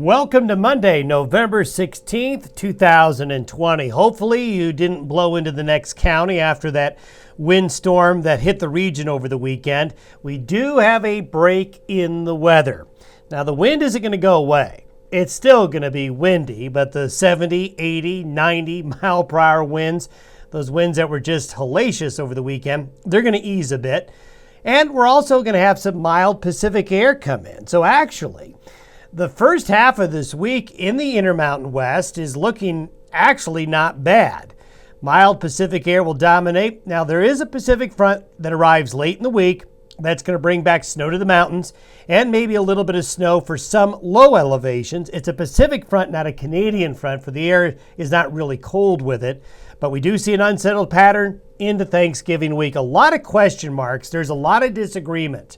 Welcome to Monday, November 16th, 2020. Hopefully you didn't blow into the next county after that windstorm that hit the region over the weekend. We do have a break in the weather. Now the wind isn't going to go away. It's still going to be windy, but the 70, 80, 90 mile per hour winds, those winds that were just hellacious over the weekend, they're going to ease a bit. And we're also going to have some mild Pacific air come in. So actually, the first half of this week in the Intermountain West is looking actually not bad. Mild Pacific air will dominate. Now, there is a Pacific front that arrives late in the week that's going to bring back snow to the mountains and maybe a little bit of snow for some low elevations. It's a Pacific front, not a Canadian front, for the air is not really cold with it. But we do see an unsettled pattern into Thanksgiving week. A lot of question marks. There's a lot of disagreement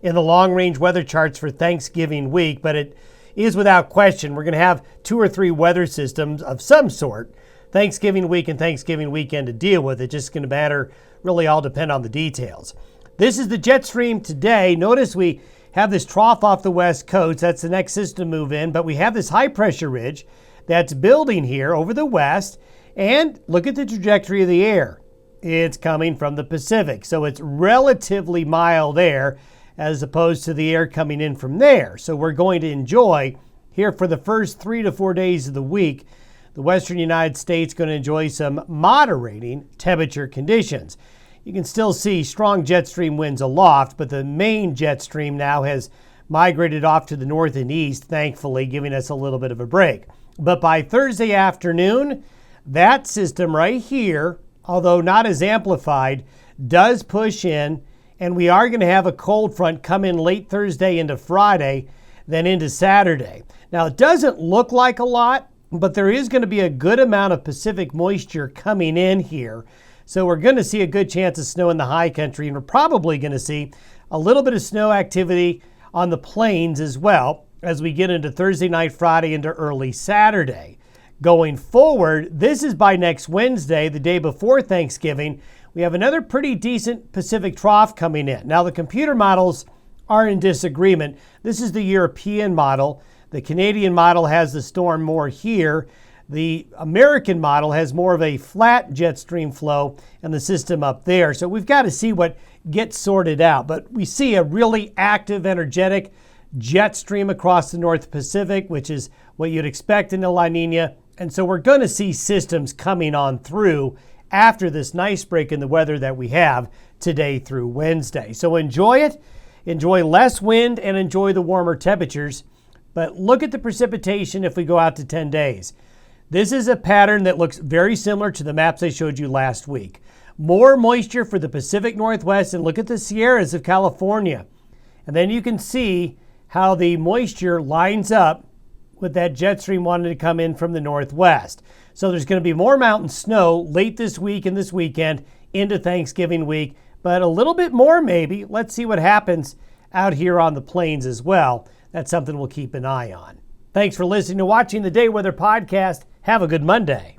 in the long-range weather charts for Thanksgiving week, but it is without question we're going to have 2 or 3 weather systems of some sort Thanksgiving week and Thanksgiving weekend to deal with. It's just going to matter, really all depend on the details. This is the jet stream today. Notice we have this trough off the west coast. That's the next system to move in, but we have this high pressure ridge that's building here over the west, and look at the trajectory of the air. It's coming from the Pacific, so it's relatively mild air as opposed to the air coming in from there. So we're going to enjoy here for the first 3 to 4 days of the week, the western United States going to enjoy some moderating temperature conditions. You can still see strong jet stream winds aloft, but the main jet stream now has migrated off to the north and east, thankfully, giving us a little bit of a break. But by Thursday afternoon, that system right here, although not as amplified, does push in. And we are going to have a cold front come in late Thursday into Friday, then into Saturday. Now, it doesn't look like a lot, but there is going to be a good amount of Pacific moisture coming in here. So we're going to see a good chance of snow in the high country, and we're probably going to see a little bit of snow activity on the plains as well as we get into Thursday night, Friday, into early Saturday. Going forward, this is by next Wednesday, the day before Thanksgiving. We have another pretty decent Pacific trough coming in. Now, the computer models are in disagreement. This is the European model. The Canadian model has the storm more here. The American model has more of a flat jet stream flow and the system up there. So we've got to see what gets sorted out. But we see a really active, energetic jet stream across the North Pacific, which is what you'd expect in a La Nina. And so we're going to see systems coming on through after this nice break in the weather that we have today through Wednesday. So enjoy it, enjoy less wind, and enjoy the warmer temperatures. But look at the precipitation if we go out to 10 days. This is a pattern that looks very similar to the maps I showed you last week. More moisture for the Pacific Northwest, and look at the Sierras of California. And then you can see how the moisture lines up with that jet stream wanting to come in from the northwest. So there's going to be more mountain snow late this week and this weekend into Thanksgiving week, but a little bit more maybe. Let's see what happens out here on the plains as well. That's something we'll keep an eye on. Thanks for listening to Watching the Day Weather Podcast. Have a good Monday.